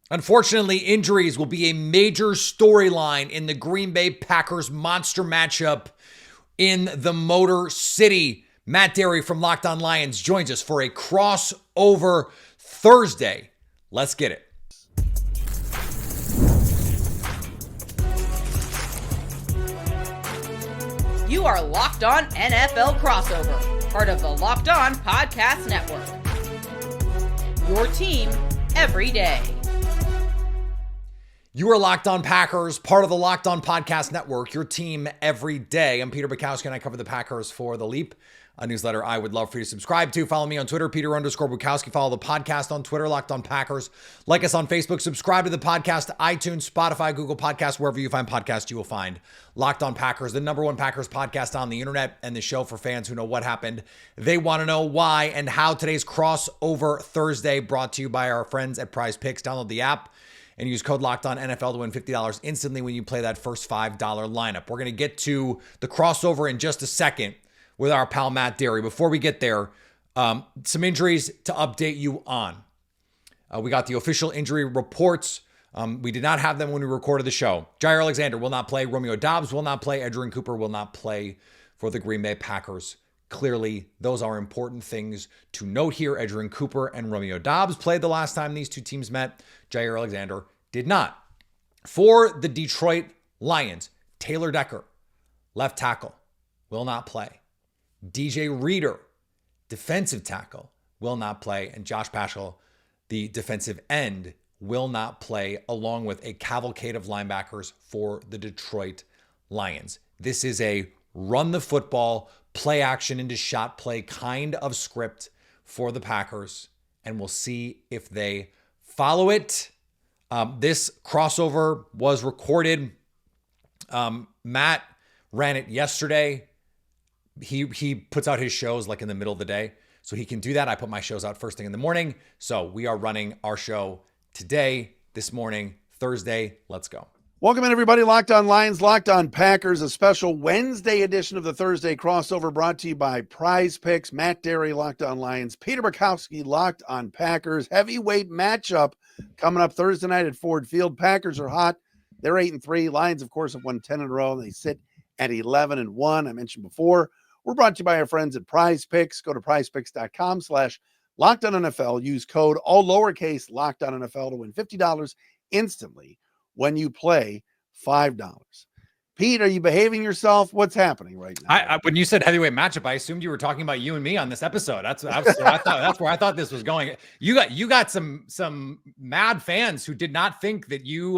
Unfortunately, injuries will be a major storyline in the Green Bay Packers monster matchup in the Motor City. Matt Dery from Locked On Lions joins us for a crossover Thursday. Let's get it. You are Locked On NFL Crossover, part of the Locked On Podcast Network. Your team every day. You are Locked On Packers, part of the Locked On Podcast Network, your team every day. I'm Peter Bukowski, and I cover the Packers for The Leap, a newsletter I would love for you to subscribe to. Follow me on Twitter, Peter_Bukowski. Follow the podcast on Twitter, Locked On Packers. Like us on Facebook. Subscribe to the podcast, iTunes, Spotify, Google Podcasts, wherever you find podcasts, you will find Locked On Packers, the number one Packers podcast on the internet, and the show for fans who know what happened. They want to know why and how. Today's crossover Thursday brought to you by our friends at Prize Picks. Download the app and use code LOCKEDONNFL to win $50 instantly when you play that first $5 lineup. We're going to get to the crossover in just a second with our pal Matt Dery. Before we get there, some injuries to update you on. We got the official injury reports. We did not have them when we recorded the show. Jaire Alexander will not play. Romeo Doubs will not play. Edgerrin Cooper will not play for the Green Bay Packers. Clearly, those are important things to note here. Edgerrin Cooper and Romeo Doubs played the last time these two teams met. Jaire Alexander did not. For the Detroit Lions, Taylor Decker, left tackle, will not play. DJ Reader, defensive tackle, will not play. And Josh Paschal, the defensive end, will not play, along with a cavalcade of linebackers for the Detroit Lions. This is a run the football, play action into shot play kind of script for the Packers, and we'll see if they follow it. This crossover was recorded. Matt ran it yesterday. He puts out his shows like in the middle of the day, so he can do that. I put my shows out first thing in the morning, so we are running our show today, this morning, Thursday. Let's go. Welcome in, everybody. Locked On Lions, Locked On Packers, a special Wednesday edition of the Thursday crossover brought to you by Prize Picks. Matt Dery, Locked On Lions, Peter Bukowski, Locked On Packers. Heavyweight matchup coming up Thursday night at Ford Field. Packers are hot. They're 8-3. Lions, of course, have won 10 in a row. They sit at 11-1. I mentioned before. We're brought to you by our friends at Prize Picks. Go to prizepicks.com/LockedOnNFL. Use code all lowercase LockedOnNFL to win $50 instantly when you play $5. Pete, are you behaving yourself? What's happening right now? When you said heavyweight matchup, I assumed you were talking about you and me on this episode. That's where I thought this was going. You got some mad fans who did not think that you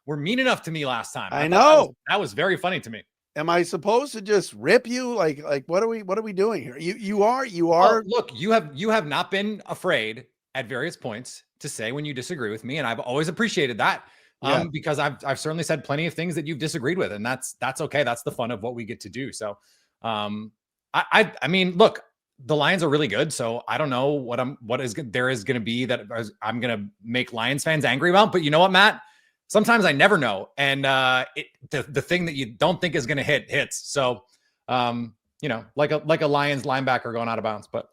were mean enough to me last time. I know that was very funny to me. Am I supposed to just rip you? Like what are we doing here? You are. Well, look, you have not been afraid at various points to say when you disagree with me, and I've always appreciated that. Because I've certainly said plenty of ththings that you've disagreed with, and that's okay. That's the fun of what we get to do. So, I mean, look, the Lions are really good. So I don't know what there is going to be that I'm going to make Lions fans angry about. But you know what, Matt? Sometimes I never know, and the thing that you don't think is going to hits. So, like a Lions linebacker going out of bounds. But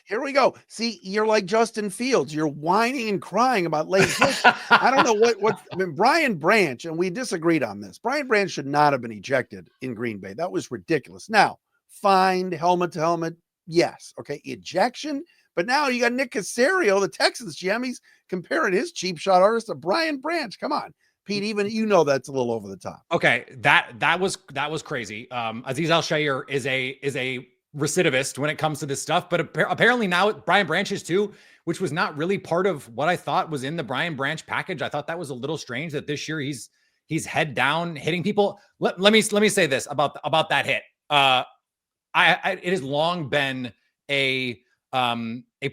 here we go. See, you're like Justin Fields. You're whining and crying about late hits. I don't know what. I mean, Brian Branch, and we disagreed on this. Brian Branch should not have been ejected in Green Bay. That was ridiculous. Now, fined, helmet to helmet, yes, okay, ejection. But now you got Nick Caserio, the Texans GM. He's comparing his cheap shot artist to Brian Branch. Come on, Pete. Even that's a little over the top. Okay, that was crazy. Azeez Al-Shaair is a recidivist when it comes to this stuff, but apparently now Brian Branch is too, which was not really part of what I thought was in the Brian Branch package. I thought that was a little strange that this year he's head down hitting people. Let me say this about that hit. It has long been a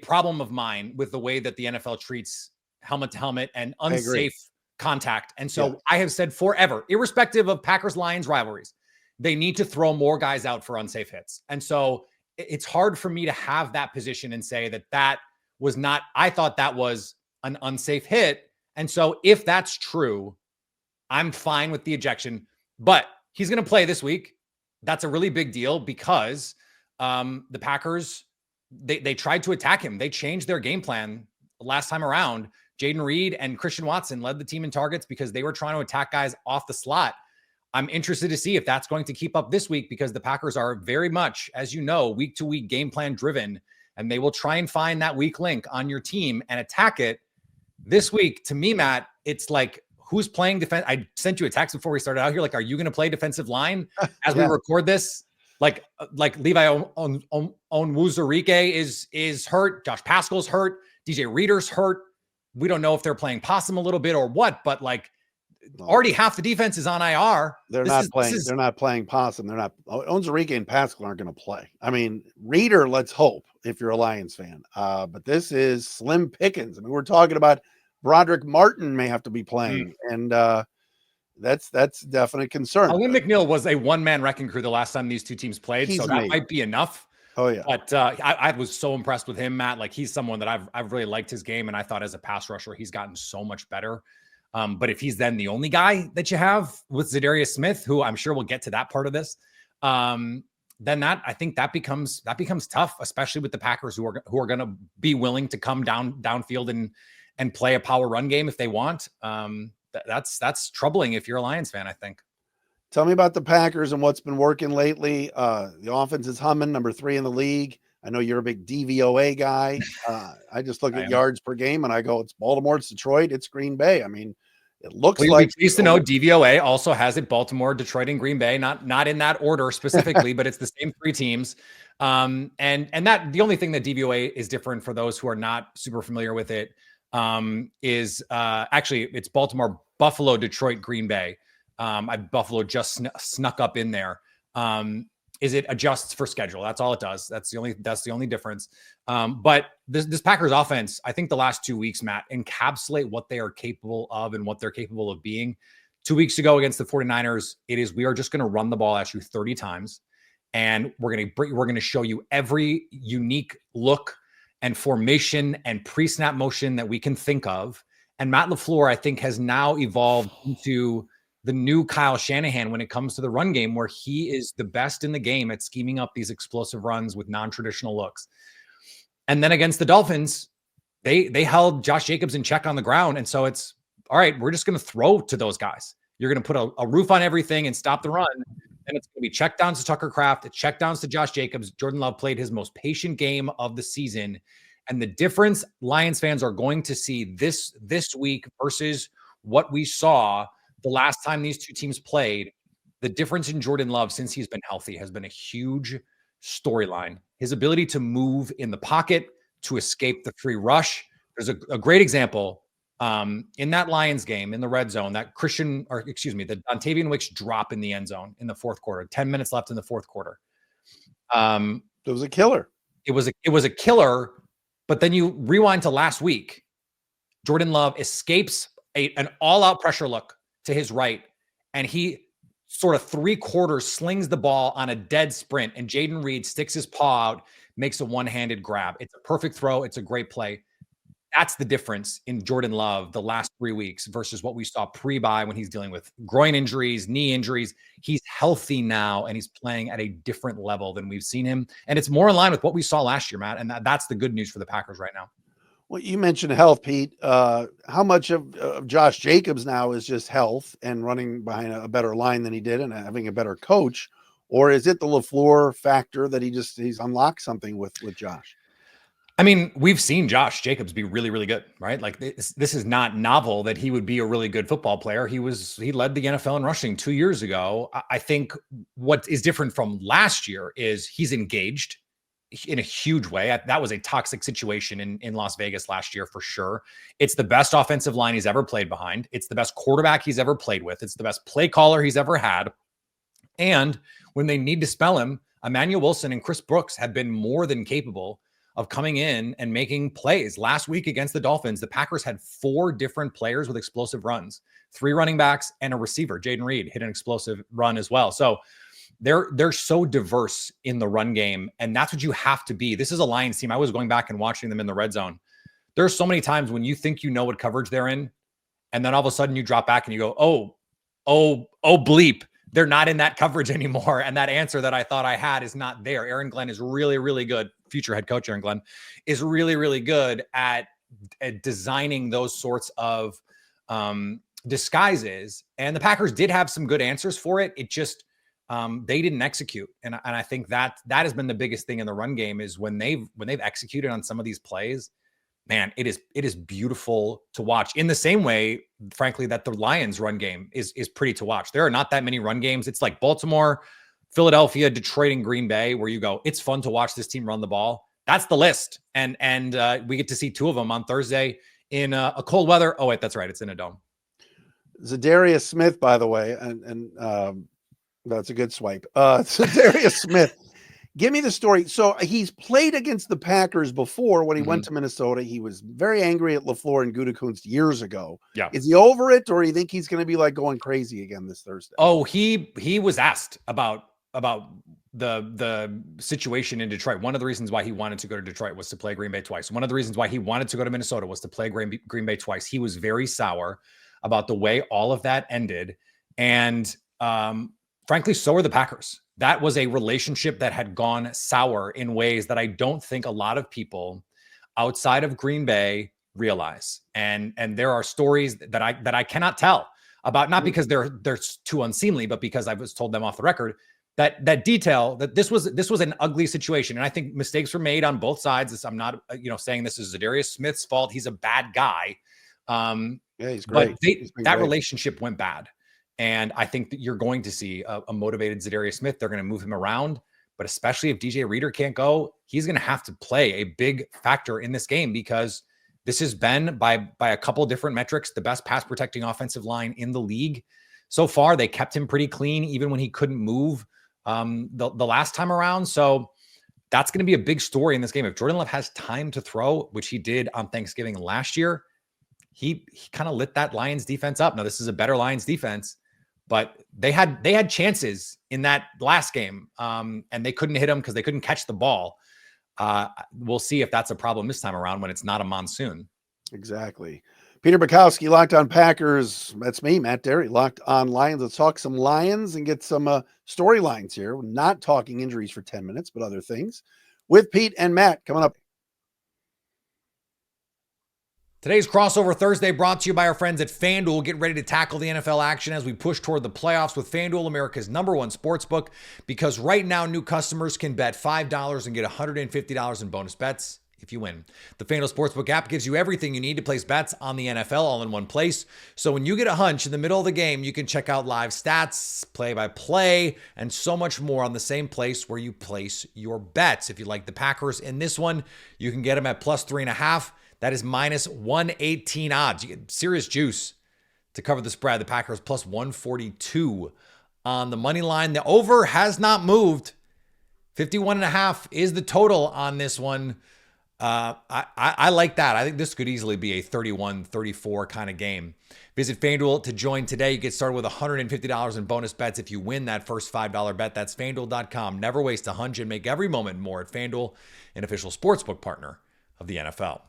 problem of mine with the way that the NFL treats helmet to helmet and unsafe contact. And so I have said forever, irrespective of Packers-Lions rivalries, they need to throw more guys out for unsafe hits. And so it's hard for me to have that position and say that was not, I thought that was an unsafe hit. And so if that's true, I'm fine with the ejection, but he's going to play this week. That's a really big deal because the Packers, they tried to attack him. They changed their game plan last time around Jaden Reed and Christian Watson led the team in targets because they were trying to attack guys off the slot. I'm interested to see if that's going to keep up this week, because the Packers are very much, as you know, week to week game plan driven, and they will try and find that weak link on your team and attack it. This week, to me, Matt, it's like, who's playing defense? I sent you a text before we started out here. Like, are you going to play defensive line as we record this? Like Levi Onwuzurike is hurt. Josh Pascal's hurt. DJ Reader's hurt. We don't know if they're playing possum a little bit or what, but like, already half the defense is on IR. They're not playing possum. They're not. Onwuzurike and Pascal aren't going to play. I mean, Reader, let's hope, if you're a Lions fan. But this is slim pickings. I mean, we're talking about Broderick Martin may have to be playing, and that's definite concern. Lynn McNeil was a one-man wrecking crew the last time these two teams played, so that might be enough. Oh yeah, but I was so impressed with him, Matt. Like, he's someone that I've really liked his game, and I thought as a pass rusher he's gotten so much better. But if he's then the only guy that you have with Za'Darius Smith, who I'm sure we'll get to that part of this, then I think that becomes tough, especially with the Packers who are going to be willing to come downfield and play a power run game if they want. That's troubling if you're a Lions fan, I think. Tell me about the Packers and what's been working lately. The offense is humming, number 3 in the league. I know you're a big DVOA guy. I just look at yards per game and I go, it's Baltimore, it's Detroit, it's Green Bay. I mean, it looks like. Pleased to know DVOA also has it Baltimore, Detroit, and Green Bay. Not in that order specifically, but it's the same 3 teams. And that the only thing that DVOA is different for those who are not super familiar with it is actually it's Baltimore, Buffalo, Detroit, Green Bay. Buffalo just snuck up in there. Is it adjusts for schedule? That's all it does. That's the only difference. But this Packers offense, I think the last 2 weeks, Matt, encapsulate what they are capable of and what they're capable of being. 2 weeks ago against the 49ers, we are just going to run the ball at you 30 times. And we're going to show you every unique look and formation and pre-snap motion that we can think of. And Matt LaFleur, I think, has now evolved into the new Kyle Shanahan when it comes to the run game, where he is the best in the game at scheming up these explosive runs with non-traditional looks. And then against the Dolphins, they held Josh Jacobs in check on the ground. And so it's, all right, we're just going to throw to those guys. You're going to put a roof on everything and stop the run. And it's going to be check downs to Tucker Kraft, check downs to Josh Jacobs. Jordan Love played his most patient game of the season. And the difference Lions fans are going to see this week versus what we saw the last time these two teams played, the difference in Jordan Love since he's been healthy has been a huge storyline. His ability to move in the pocket, to escape the free rush. There's a great example in that Lions game in the red zone, the Dontavian Wicks drop in the end zone in the fourth quarter, 10 minutes left in the fourth quarter. It was a killer. It was a killer, but then you rewind to last week. Jordan Love escapes an all-out pressure look to his right, and he sort of 3/4 slings the ball on a dead sprint, and Jaden Reed sticks his paw out, makes a one-handed grab. It's a perfect throw. It's a great play. That's the difference in Jordan Love the last 3 weeks versus what we saw pre-bye when he's dealing with groin injuries, knee injuries. He's healthy now, and he's playing at a different level than we've seen him. And it's more in line with what we saw last year, Matt, and that's the good news for the Packers right now. Well, you mentioned health, Pete. How much of Josh Jacobs now is just health and running behind a better line than he did and having a better coach? Or is it the LaFleur factor that he's unlocked something with Josh? I mean, we've seen Josh Jacobs be really, really good, right? Like this is not novel that he would be a really good football player. He led the NFL in rushing 2 years ago. I think what is different from last year is he's engaged in a huge way. That was a toxic situation in Las Vegas last year for sure. It's the best offensive line he's ever played behind. It's the best quarterback he's ever played with. It's the best play caller he's ever had. And when they need to spell him, Emmanuel Wilson and Chris Brooks have been more than capable of coming in and making plays. Last week against the Dolphins, the Packers had 4 different players with explosive runs, 3 running backs and a receiver. Jaden Reed hit an explosive run as well. So they're so diverse in the run game, and that's what you have to be. This is a Lions team. I was going back and watching them in the red zone. There's so many times when you think you know what coverage they're in, and then all of a sudden you drop back and you go, oh bleep. They're not in that coverage anymore. And that answer that I thought I had is not there. Aaron Glenn is really, really good. Future head coach Aaron Glenn is really, really good at designing those sorts of disguises. And the Packers did have some good answers for it. It just, they didn't execute. And I think that has been the biggest thing in the run game is when they've executed on some of these plays, man, it is beautiful to watch, in the same way, frankly, that the Lions run game is pretty to watch. There are not that many run games. It's like Baltimore, Philadelphia, Detroit, and Green Bay, where you go, it's fun to watch this team run the ball. That's the list. And we get to see two of them on Thursday in a cold weather. Oh, wait, that's right. It's in a dome. Za'Darius Smith, by the way, and that's a good swipe. Za'Darius Smith. Give me the story. So he's played against the Packers before when he went to Minnesota. He was very angry at LaFleur and Gutekunst years ago. Yeah. Is he over it, or do you think he's going to be like going crazy again this Thursday? Oh, he was asked about the situation in Detroit. One of the reasons why he wanted to go to Detroit was to play Green Bay twice. One of the reasons why he wanted to go to Minnesota was to play Green Bay twice. He was very sour about the way all of that ended. And frankly, so are the Packers. That was a relationship that had gone sour in ways that I don't think a lot of people outside of Green Bay realize. And there are stories that I cannot tell about, not because they're too unseemly, but because I was told them off the record, that detail that this was an ugly situation. And I think mistakes were made on both sides. I'm not saying this is Za'Darius Smith's fault. He's a bad guy. Yeah, he's great. But that relationship went bad. And I think that you're going to see a motivated Za'Darius Smith. They're going to move him around, but especially if DJ Reader can't go, he's going to have to play a big factor in this game, because this has been, by a couple different metrics, the best pass protecting offensive line in the league so far. They kept him pretty clean, even when he couldn't move the last time around. So that's going to be a big story in this game. If Jordan Love has time to throw, which he did on Thanksgiving last year, he kind of lit that Lions defense up. Now, this is a better Lions defense, but they had chances in that last game, and they couldn't hit them because they couldn't catch the ball. We'll see if that's a problem this time around when it's not a monsoon. Exactly. Peter Bukowski, Locked On Packers. That's me, Matt Dery, Locked On Lions. Let's talk some Lions and get some storylines here. We're not talking injuries for 10 minutes, but other things with Pete and Matt coming up. Today's Crossover Thursday brought to you by our friends at FanDuel. Get ready to tackle the NFL action as we push toward the playoffs with FanDuel, America's #1 sportsbook, because right now new customers can bet $5 and get $150 in bonus bets if you win. The FanDuel Sportsbook app gives you everything you need to place bets on the NFL all in one place. So when you get a hunch in the middle of the game, you can check out live stats, play-by-play, and so much more on the same place where you place your bets. If you like the Packers in this one, you can get them at +3.5. That is -118 odds. You get serious juice to cover the spread. The Packers +142 on the money line. The over has not moved. 51.5 is the total on this one. I like that. I think this could easily be a 31-34 kind of game. Visit FanDuel to join today. You get started with $150 in bonus bets if you win that first $5 bet. That's FanDuel.com. Never waste a hunch and make every moment more at FanDuel, an official sportsbook partner of the NFL.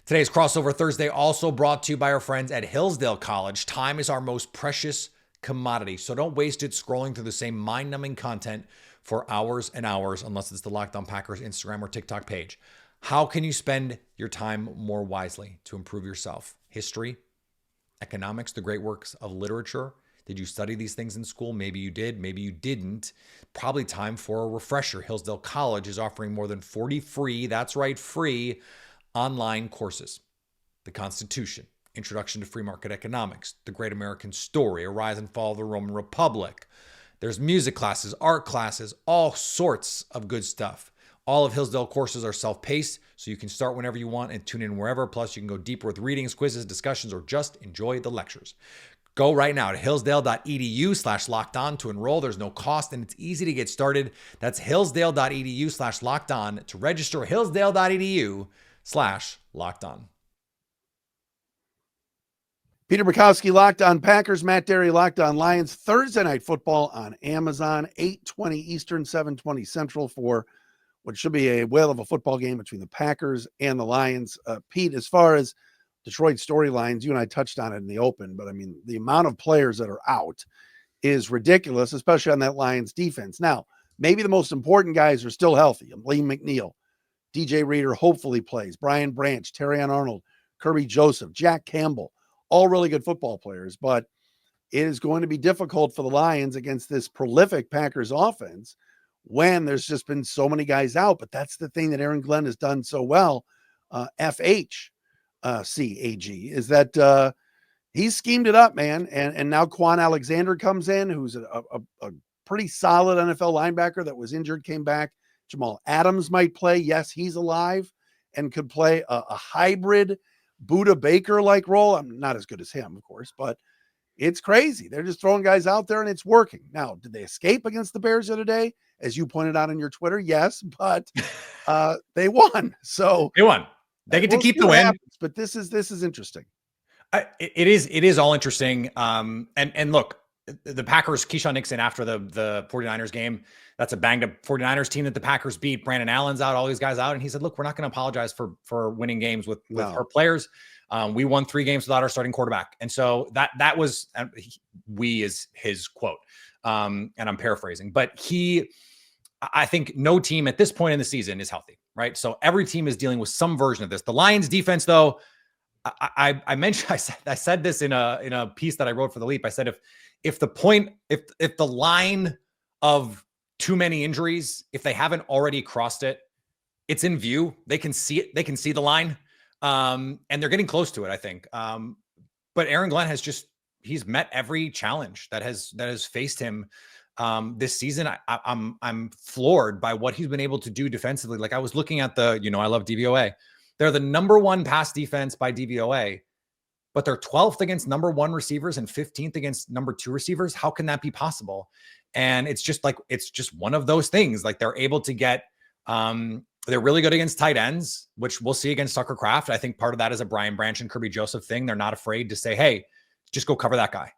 Today's Crossover Thursday also brought to you by our friends at Hillsdale College. Time is our most precious commodity, so don't waste it scrolling through the same mind-numbing content for hours and hours, unless it's the Locked On Packers Instagram or TikTok page. How can you spend your time more wisely to improve yourself? History, economics, the great works of literature. Did you study these things in school? Maybe you did, maybe you didn't. Probably time for a refresher. Hillsdale College is offering more than 40 free, that's right, free online courses. The Constitution, Introduction to Free Market Economics, The Great American Story, A Rise and Fall of the Roman Republic. There's music classes, art classes, all sorts of good stuff. All of Hillsdale courses are self-paced, so you can start whenever you want and tune in wherever. Plus, you can go deeper with readings, quizzes, discussions, or just enjoy the lectures. Go right now to hillsdale.edu/lockedon to enroll. There's no cost, and it's easy to get started. That's hillsdale.edu/lockedon to register. hillsdale.edu/lockedon. Peter Bukowski, Locked On Packers. Matt Dery, Locked On Lions. Thursday Night Football on Amazon, 8:20 Eastern, 7:20 Central, for what should be a whale of a football game between the Packers and the Lions. Pete, as far as Detroit storylines, you and I touched on it in the open, but I mean, the amount of players that are out is ridiculous, especially on that Lions defense. Now, maybe the most important guys are still healthy. Liam McNeil, DJ Reader hopefully plays, Brian Branch, Terrion Arnold, Kirby Joseph, Jack Campbell, all really good football players, but it is going to be difficult for the Lions against this prolific Packers offense when there's just been so many guys out. But that's the thing that Aaron Glenn has done so well, FHCAG, is that he's schemed it up, man. And now Quan Alexander comes in, who's a pretty solid NFL linebacker that was injured, came back. Jamal Adams might play. Yes, he's alive and could play a hybrid Buda Baker-like role. I'm not as good as him, of course, but it's crazy. They're just throwing guys out there and it's working. Now, did they escape against the Bears the other day? As you pointed out on your Twitter, yes, but they won. So they won. They get to keep the win. Happens, but this is interesting. It is all interesting. And look, the Packers, Keyshawn Nixon after the 49ers game, that's a banged up 49ers team that the Packers beat. Brandon Allen's out, all these guys out. And he said, look, we're not going to apologize for winning games with our players. We won 3 games without our starting quarterback. And so that was, we is his quote. And I'm paraphrasing, but I think no team at this point in the season is healthy, right? So every team is dealing with some version of this. The Lions defense, though, I mentioned, I said this in a piece that I wrote for the Leap. I said, if the line of too many injuries, if they haven't already crossed it, it's in view. They can see it. They can see the line. And they're getting close to it, I think. But Aaron Glenn he's met every challenge that has faced him this season. I'm floored by what he's been able to do defensively. Like I was looking at I love DVOA. They're the number 1 pass defense by DVOA, but they're 12th against number 1 receivers and 15th against number 2 receivers. How can that be possible? And it's just one of those things. Like they're able to get, they're really good against tight ends, which we'll see against Tucker Kraft. I think part of that is a Brian Branch and Kirby Joseph thing. They're not afraid to say, hey, just go cover that guy.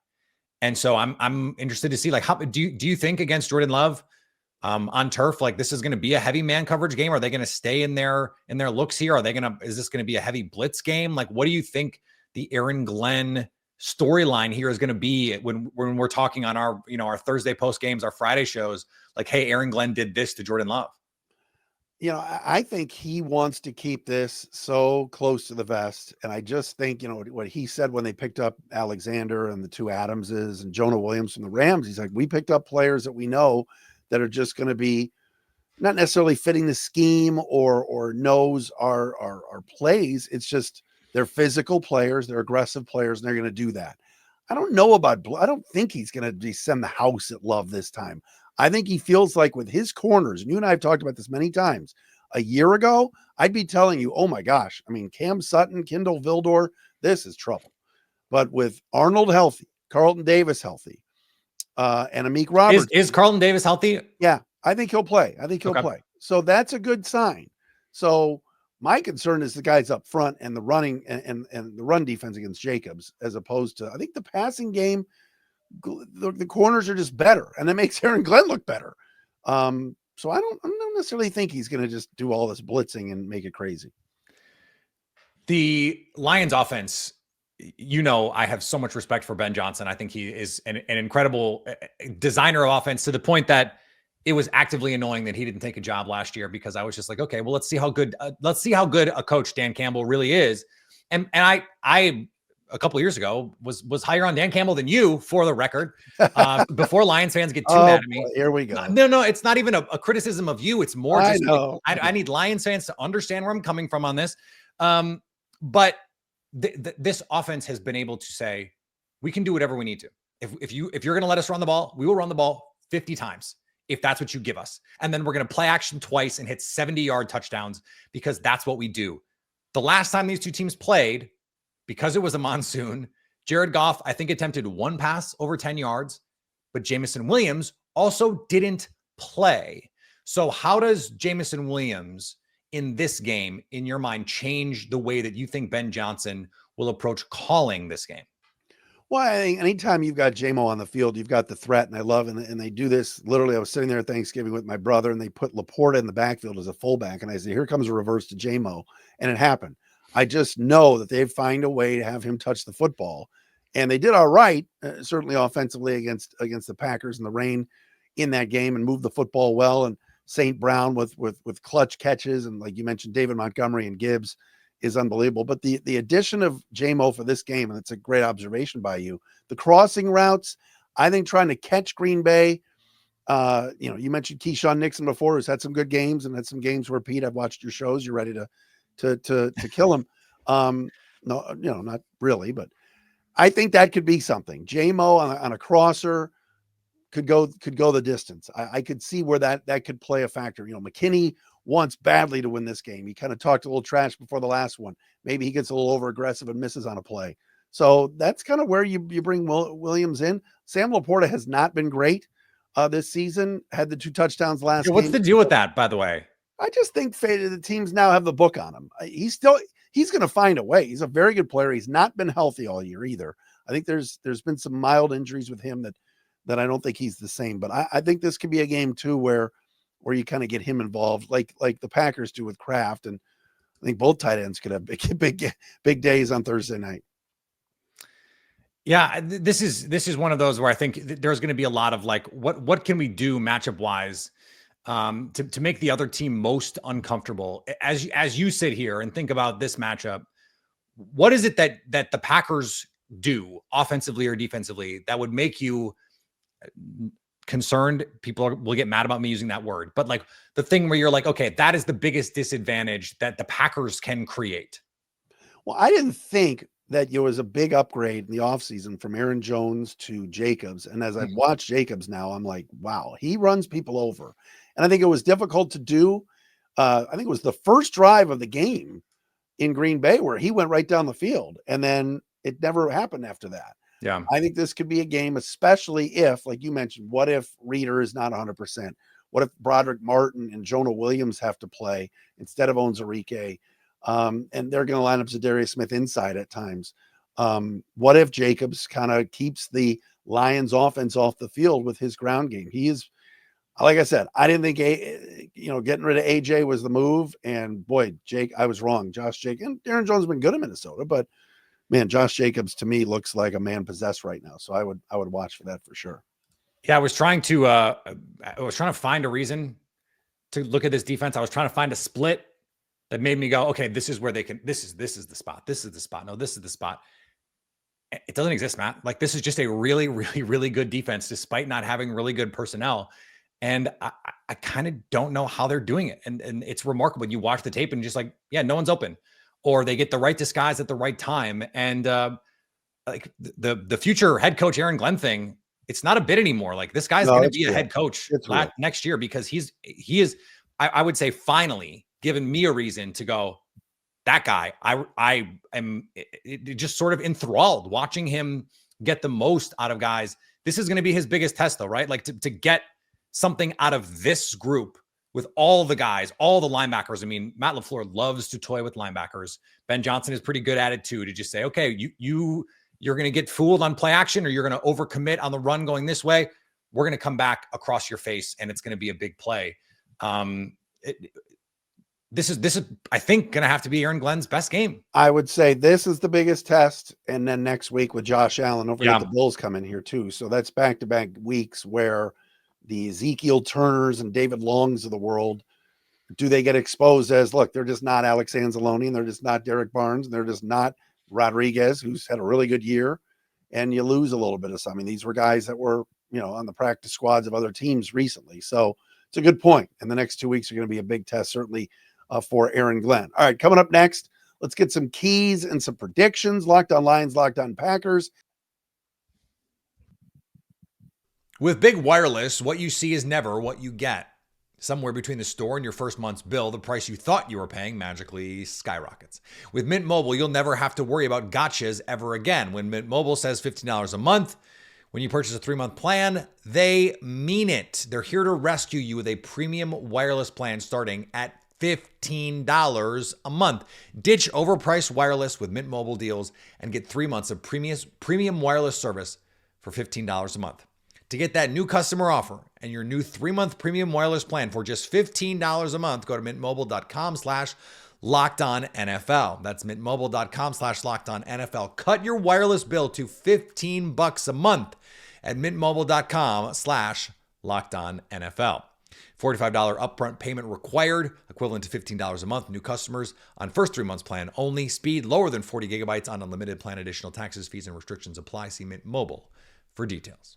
And so I'm interested to see, like, how do you think against Jordan Love on turf, like this is going to be a heavy man coverage game? Are they going to stay in their looks here? Is this going to be a heavy blitz game? Like, what do you think the Aaron Glenn storyline here is going to be when we're talking on our Thursday post games, our Friday shows, like, hey, Aaron Glenn did this to Jordan Love? I think he wants to keep this so close to the vest. And I just think, what he said when they picked up Alexander and the 2 Adamses and Jonah Williams from the Rams, he's like, we picked up players that we know that are just going to be not necessarily fitting the scheme or knows our plays. It's just they're physical players, they're aggressive players, and they're going to do that. I don't think he's going to descend the house at Love this time. I think he feels like with his corners, and you and I have talked about this many times, a year ago, I'd be telling you, oh my gosh, I mean, Cam Sutton, Kindle Vildor, this is trouble. But with Arnold healthy, Carlton Davis healthy, and Amik Roberts. Is Carlton Davis healthy? Yeah, I think he'll play. Play. So that's a good sign. So my concern is the guys up front and the running and the run defense against Jacobs, as opposed to, I think the passing game, the corners are just better, and that makes Aaron Glenn look better. So I don't necessarily think he's going to just do all this blitzing and make it crazy. The Lions offense, I have so much respect for Ben Johnson. I think he is an incredible designer of offense, to the point that it was actively annoying that he didn't take a job last year, because I was just like, okay, well, let's see how good a coach Dan Campbell really is. And I a couple of years ago was higher on Dan Campbell than you, for the record, before Lions fans get too mad at me. Here we go. No, it's not even a criticism of you. It's more just, I need Lions fans to understand where I'm coming from on this. But this offense has been able to say, we can do whatever we need to. If you're going to let us run the ball, we will run the ball 50 times if that's what you give us. And then we're going to play action twice and hit 70-yard touchdowns, because that's what we do. The last time these 2 teams played, because it was a monsoon, Jared Goff, I think, attempted 1 pass over 10 yards, but Jamison Williams also didn't play. So how does Jamison Williams in this game, in your mind, change the way that you think Ben Johnson will approach calling this game? Well, I think anytime you've got JMO on the field, you've got the threat, and I love, and they do this. Literally, I was sitting there at Thanksgiving with my brother, and they put Laporta in the backfield as a fullback, and I said, here comes a reverse to JMO, and it happened. I just know that they find a way to have him touch the football, and they did all right, certainly offensively against the Packers in the rain in that game, and moved the football well. And St. Brown with clutch catches, and like you mentioned, David Montgomery and Gibbs is unbelievable. But the addition of J-Mo for this game, and it's a great observation by you, the crossing routes, I think trying to catch Green Bay, you mentioned Keyshawn Nixon before, who's had some good games and had some games where, Pete, I've watched your shows, you're ready to kill him. No, not really, but I think that could be something. J-Mo on a crosser could go the distance. I could see where that could play a factor. McKinney wants badly to win this game. He kind of talked a little trash before the last one. Maybe he gets a little over aggressive and misses on a play. So that's kind of where you bring Williams in. Sam Laporta has not been great this season. Had the 2 touchdowns last game. What's the deal with that, by the way? I just think the teams now have the book on him. He's going to find a way. He's a very good player. He's not been healthy all year either. I think there's been some mild injuries with him that I don't think he's the same. But I think this could be a game too where you kind of get him involved, like the Packers do with Kraft, and I think both tight ends could have big days on Thursday night. Yeah, this is one of those where I think there's going to be a lot of like, what can we do matchup wise to make the other team most uncomfortable as you sit here and think about this matchup. What is it that the Packers do offensively or defensively that would make you concerned? People will get mad about me using that word, but like the thing where you're like, okay, that is the biggest disadvantage that the Packers can create. Well, I didn't think that there was a big upgrade in the offseason from Aaron Jones to Jacobs. And as I've watched Jacobs now, I'm like, wow, he runs people over. And I think it was difficult to do. I think it was the first drive of the game in Green Bay where he went right down the field, and then it never happened after that. Yeah. I think this could be a game, especially if, like you mentioned, what if Reeder is not 100%? What if Broderick Martin and Jonah Williams have to play instead of Onwuzurike? And they're going to line up Za'Darius Smith inside at times. What if Jacobs kind of keeps the Lions offense off the field with his ground game? He is, like I said, I didn't think, getting rid of AJ was the move. And boy, I was wrong. Josh Jacobs and Aaron Jones has been good in Minnesota, but man, Josh Jacobs to me looks like a man possessed right now. So I would watch for that for sure. Yeah. I was trying to find a reason to look at this defense. I was trying to find a split that made me go, okay, this is where they can, this is the spot. This is the spot. No, this is the spot. It doesn't exist, Matt. Like, this is just a really, really, really good defense, despite not having really good personnel. And I kind of don't know how they're doing it. And it's remarkable. You watch the tape and just like, yeah, no one's open, or they get the right disguise at the right time. And like the future head coach, Aaron Glenn thing, it's not a bit anymore. Like, this guy's going to be a head coach next year, because he is, I would say, finally given me a reason to go, that guy, I am just sort of enthralled watching him get the most out of guys. This is going to be his biggest test though, right? Like to get something out of this group with all the guys, all the linebackers. I mean, Matt LaFleur loves to toy with linebackers. Ben Johnson is pretty good at it too, to just say, okay, you're going to get fooled on play action, or you're going to overcommit on the run going this way. We're going to come back across your face, and it's going to be a big play. This is, I think, going to have to be Aaron Glenn's best game. I would say this is the biggest test. And then next week with Josh Allen, don't forget the Bulls come in here too. So that's back-to-back weeks where the Ezekiel Turners and David Longs of the world, do they get exposed as, look, they're just not Alex Anzalone, and they're just not Derek Barnes, and they're just not Rodriguez, who's had a really good year, and you lose a little bit of something. These were guys that were, on the practice squads of other teams recently. So it's a good point. And the next 2 weeks are going to be a big test, certainly, for Aaron Glenn. All right, coming up next, let's get some keys and some predictions. Locked on Lions, Locked on Packers. With Big Wireless, what you see is never what you get. Somewhere between the store and your first month's bill, the price you thought you were paying magically skyrockets. With Mint Mobile, you'll never have to worry about gotchas ever again. When Mint Mobile says $15 a month, when you purchase a 3-month plan, they mean it. They're here to rescue you with a premium wireless plan starting at $15 a month. Ditch overpriced wireless with Mint Mobile deals and get 3 months of premium wireless service for $15 a month. To get that new customer offer and your new 3-month premium wireless plan for just $15 a month, go to mintmobile.com/LockedOnNFL. That's mintmobile.com/LockedOnNFL. Cut your wireless bill to $15 a month at mintmobile.com/LockedOnNFL. $45 upfront payment required, equivalent to $15 a month. New customers on first 3 months plan only. Speed lower than 40 gigabytes on unlimited plan. Additional taxes, fees, and restrictions apply. See Mint Mobile for details.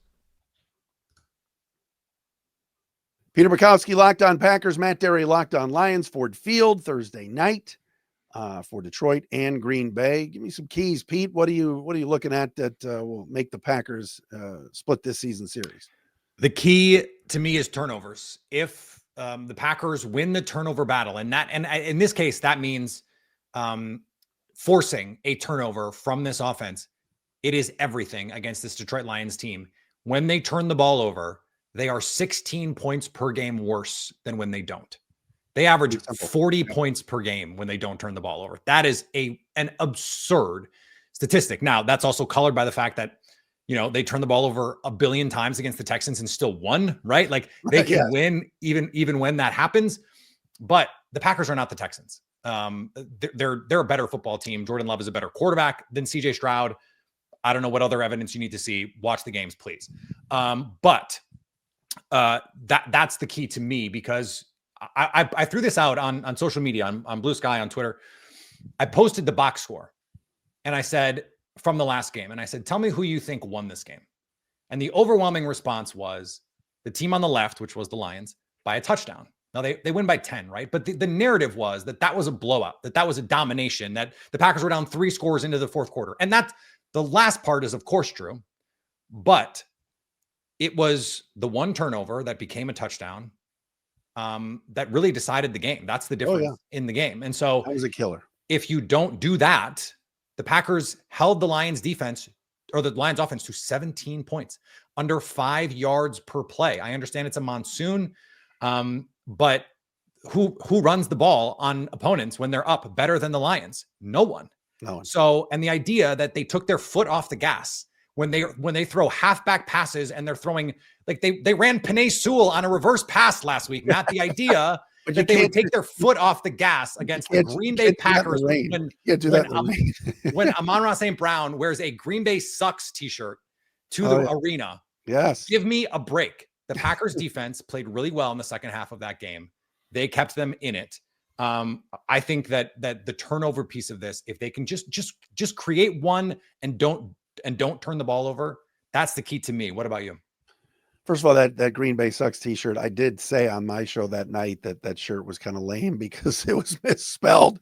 Peter Bukowski, Locked On Packers. Matt Dery, Locked On Lions. Ford Field, Thursday night for Detroit and Green Bay. Give me some keys, Pete. What are you looking at that will make the Packers split this season series? The key to me is turnovers. If the Packers win the turnover battle, and in this case, that means forcing a turnover from this offense, it is everything against this Detroit Lions team. When they turn the ball over, they are 16 points per game worse than when they don't. They average 40 points per game when they don't turn the ball over. That is an absurd statistic. Now, that's also colored by the fact that, they turn the ball over a billion times against the Texans and still won, right? Like they can win even when that happens. But the Packers are not the Texans. They're a better football team. Jordan Love is a better quarterback than CJ Stroud. I don't know what other evidence you need to see. Watch the games, please. But that's the key to me, because I threw this out on social media, on Blue Sky, on Twitter. I posted the box score and I said, from the last game, and I said, tell me who you think won this game. And the overwhelming response was the team on the left, which was the Lions, by a touchdown. Now they win by 10, right? But the narrative was that was a blowout, that was a domination, that the Packers were down 3 scores into the fourth quarter. And that the last part is of course true, but it was the one turnover that became a touchdown that really decided the game. That's the difference in the game. And so that was a killer. If you don't do that, the Packers held the Lions defense, or the Lions offense, to 17 points, under 5 yards per play. I understand it's a monsoon, but who runs the ball on opponents when they're up better than the Lions? No one. So, and the idea that they took their foot off the gas when they throw halfback passes, and they're throwing, like they ran Penei Sewell on a reverse pass last week. Not the idea that they would take their foot off the gas against the Green Bay Packers when Amon-Ra St. Brown wears a Green Bay Sucks t-shirt to the arena. Yes. Give me a break. The Packers defense played really well in the second half of that game. They kept them in it. I think that the turnover piece of this, if they can just create one and don't turn the ball over, that's the key to me. What about you? First of all, that Green Bay Sucks t-shirt, I did say on my show that night that shirt was kind of lame because it was misspelled.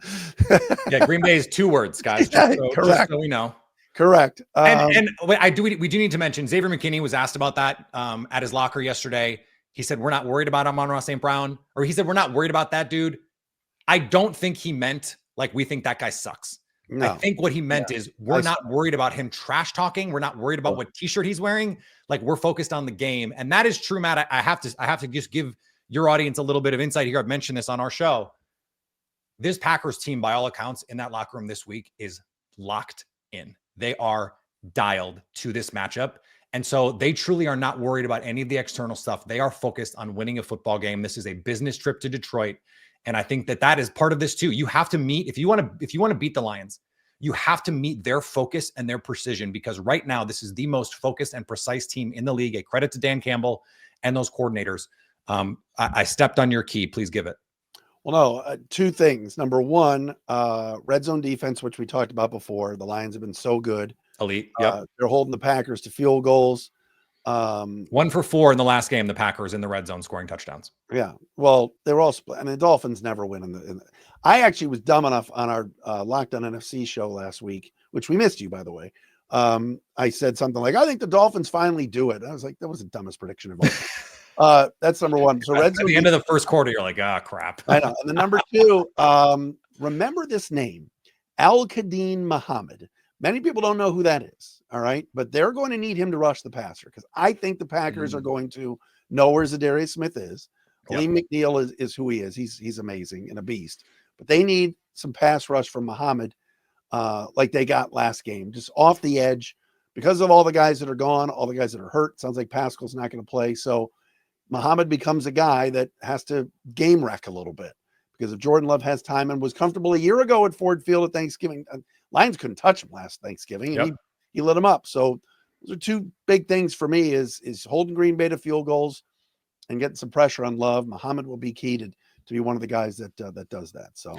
Yeah, Green Bay is 2 words, guys. Correct. Just so we know. Correct. And we do need to mention Xavier McKinney was asked about that at his locker yesterday. He said, we're not worried about Amon-Ra St. Brown, or he said, we're not worried about that dude. I don't think he meant like we think that guy sucks. No. I think what he meant is we're not worried about him trash talking. We're not worried about what t-shirt he's wearing. Like, we're focused on the game. And that is true, Matt. I have to just give your audience a little bit of insight here. I've mentioned this on our show. This Packers team, by all accounts, in that locker room this week is locked in. They are dialed to this matchup. And so they truly are not worried about any of the external stuff. They are focused on winning a football game. This is a business trip to Detroit. And I think that is part of this too. You have to meet, if you want to beat the Lions, you have to meet their focus and their precision, because right now this is the most focused and precise team in the league. A credit to Dan Campbell and those coordinators. I stepped on your key. Please give it. Well, no, 2 things. Number 1, red zone defense, which we talked about before. The Lions have been so good. Elite. Yep. They're holding the Packers to field goals. 1 for 4 in the last game, the Packers in the red zone scoring touchdowns. Yeah. Well, they were all split. I mean, the Dolphins never win I actually was dumb enough on our Locked On NFC show last week, which we missed you, by the way. I said something like, I think the Dolphins finally do it. I was like, that was the dumbest prediction of all. That's number 1. So at the end of the first quarter, you're like, crap. I know. And then number 2, remember this name, Al-Qadin Muhammad. Many people don't know who that is. All right. But they're going to need him to rush the passer, because I think the Packers are going to know where Za'Darius Smith is. Khalil McNeil is who he is. He's amazing and a beast. But they need some pass rush from Muhammad like they got last game, just off the edge, because of all the guys that are gone, all the guys that are hurt. Sounds like Pascal's not going to play. So Muhammad becomes a guy that has to game wreck a little bit, because if Jordan Love has time and was comfortable a year ago at Ford Field at Thanksgiving, Lions couldn't touch him last Thanksgiving. And he lit him up. So those are 2 big things for me is holding Green Bay to field goals and getting some pressure on Love. Muhammad will be key to be one of the guys that does that. So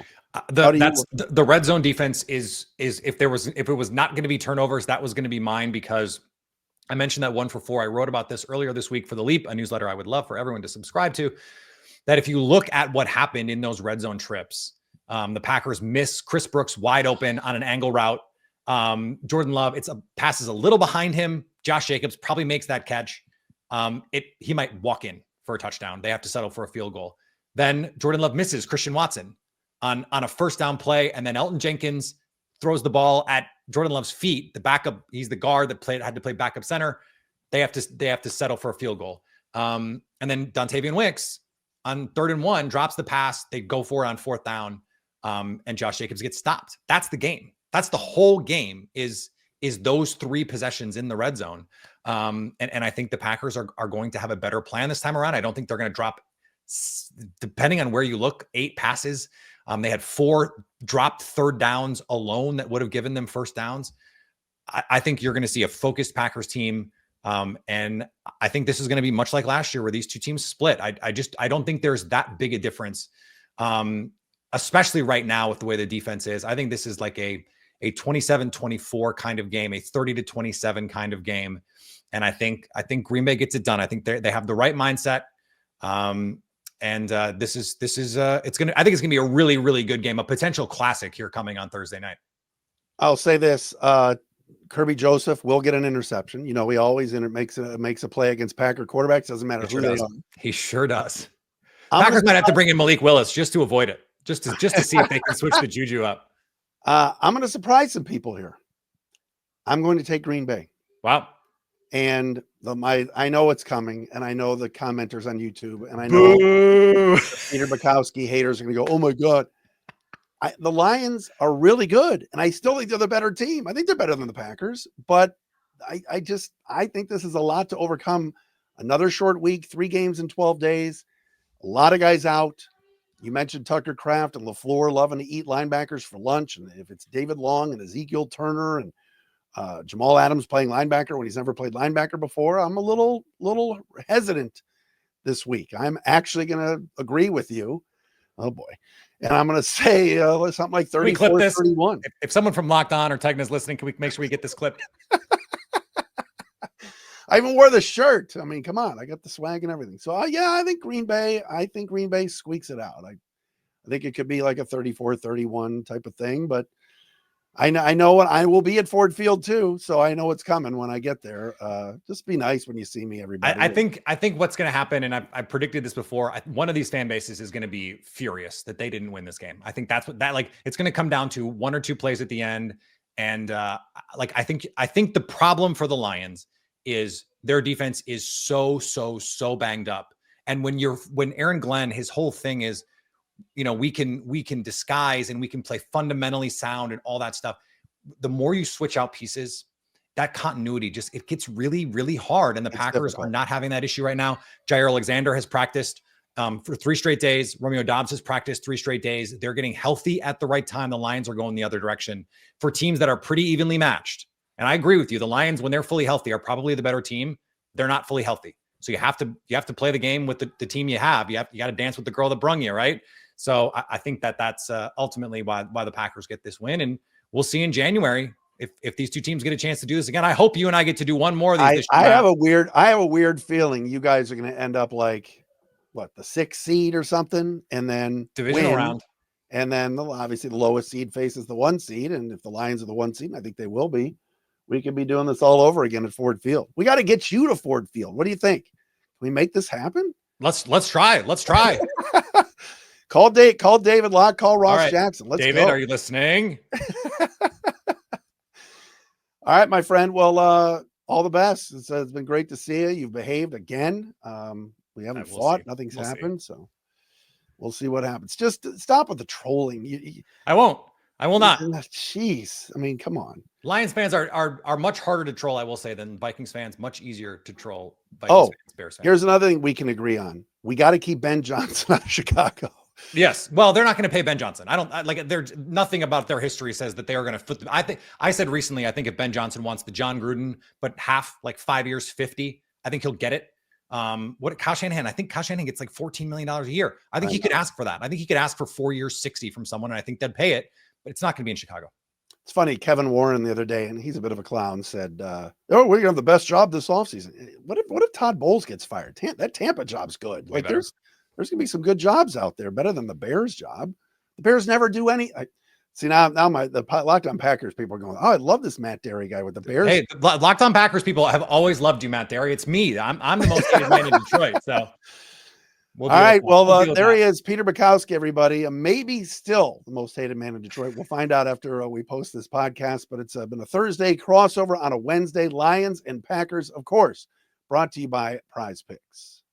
the red zone defense is if it was not going to be turnovers, that was going to be mine, because I mentioned that 1 for 4. I wrote about this earlier this week for The Leap, a newsletter I would love for everyone to subscribe to, that if you look at what happened in those red zone trips, the Packers miss Chris Brooks wide open on an angle route. Jordan Love, passes a little behind him. Josh Jacobs probably makes that catch. He might walk in for a touchdown. They have to settle for a field goal. Then Jordan Love misses Christian Watson on a first down play. And then Elton Jenkins throws the ball at Jordan Love's feet. The backup, he's the guard that had to play backup center. They have to settle for a field goal. And then Dontavian Wicks on 3rd and 1 drops the pass. They go for it on 4th down. And Josh Jacobs gets stopped. That's the game. That's the whole game is those 3 possessions in the red zone. And I think the Packers are going to have a better plan this time around. I don't think they're going to drop, depending on where you look, 8 passes. They had 4 dropped 3rd downs alone that would have given them 1st downs. I think you're going to see a focused Packers team. And I think this is going to be much like last year where these 2 teams split. I don't think there's that big a difference, especially right now with the way the defense is. I think this is like a 27-24 kind of game, a 30-27 kind of game. And I think Green Bay gets it done. I think they have the right mindset. And this is I think it's gonna be a really, really good game, a potential classic here coming on Thursday night. I'll say this, Kirby Joseph will get an interception. You know, he always makes a play against Packer quarterbacks. Doesn't matter who they are. He sure does. Packers might have to bring in Malik Willis just to avoid it, just to see if they can switch the juju up. I'm going to surprise some people here. I'm going to take Green Bay. Wow. And I know it's coming, and I know the commenters on YouTube, and I know Peter Bukowski haters are going to go, oh my God. The Lions are really good, and I still think they're the better team. I think they're better than the Packers, but I think this is a lot to overcome. Another short week, 3 games in 12 days, a lot of guys out. You mentioned Tucker Kraft and LaFleur loving to eat linebackers for lunch, and if it's David Long and Ezekiel Turner and Jamal Adams playing linebacker when he's never played linebacker before, I'm a little hesitant this week. I'm actually going to agree with you. Oh boy. And I'm going to say something like 34-31. If someone from Locked On or Tegna's listening, can we make sure we get this clipped? I even wore the shirt. I mean, come on. I got the swag and everything. So yeah, I think Green Bay squeaks it out. I think it could be like a 34-31 type of thing, but I know what I will be at Ford Field too. So I know what's coming when I get there. Just be nice when you see me, everybody. I think what's going to happen, and I predicted this before, one of these fan bases is going to be furious that they didn't win this game. I think that's it's going to come down to 1 or 2 plays at the end. And I think the problem for the Lions is their defense is so banged up. And when Aaron Glenn, his whole thing is, we can disguise and we can play fundamentally sound and all that stuff. The more you switch out pieces, that continuity it gets really, really hard. And the Packers are not having that issue right now. Jair Alexander has practiced for 3 straight days. Romeo Doubs has practiced 3 straight days. They're getting healthy at the right time. The Lions are going the other direction for teams that are pretty evenly matched. And I agree with you. The Lions, when they're fully healthy, are probably the better team. They're not fully healthy. So you have to play the game with the team you have. You got to dance with the girl that brung you, right? So I think that's ultimately why the Packers get this win. And we'll see in January if these 2 teams get a chance to do this again. I hope you and I get to do one more of these. I have a weird feeling you guys are going to end up like the 6th seed or something, and then divisional round. And then obviously the lowest seed faces the 1 seed. And if the Lions are the 1 seed, I think they will be, we could be doing this all over again at Ford Field. We got to get you to Ford Field. What do you think? Can we make this happen? Let's try. Let's try. Call David Locke, call Ross Jackson. Let's David, go. are you listening? All right, my friend. Well, all the best. It's been great to see you. You've behaved again. We haven't fought. Nothing's happened. So we'll see what happens. Just stop with the trolling. I won't. I will not. Jeez. I mean, come on. Lions fans are much harder to troll, I will say, than Vikings fans. Much easier to troll Vikings fans, Bears fans. Here's another thing we can agree on. We got to keep Ben Johnson out of Chicago. Yes. Well, they're not going to pay Ben Johnson. There's nothing about their history says that they are going to foot them. I said recently, I think if Ben Johnson wants the John Gruden, but half, like 5 years, 50, I think he'll get it. What Kyle Shanahan? I think Kyle Shanahan gets like $14 million a year. I think he could ask for that. I think he could ask for 4 years, 60 from someone, and I think they'd pay it, but it's not going to be in Chicago. It's funny. Kevin Warren the other day, and he's a bit of a clown, said, "Oh, we're going to have the best job this offseason." What if Todd Bowles gets fired? That Tampa job's good. Way Like better. there's going to be some good jobs out there, better than the Bears job. The Bears never do any. See now the Locked On Packers people are going, "Oh, I love this Matt Dery guy with the Bears." Hey, Locked On Packers people have always loved you, Matt Dery. It's me. I'm the most hated man in Detroit. So. All right. Well, there he is, Peter Bukowski, everybody. Maybe still the most hated man in Detroit. We'll find out after we post this podcast, but it's been a Thursday crossover on a Wednesday. Lions and Packers, of course, brought to you by Prize Picks.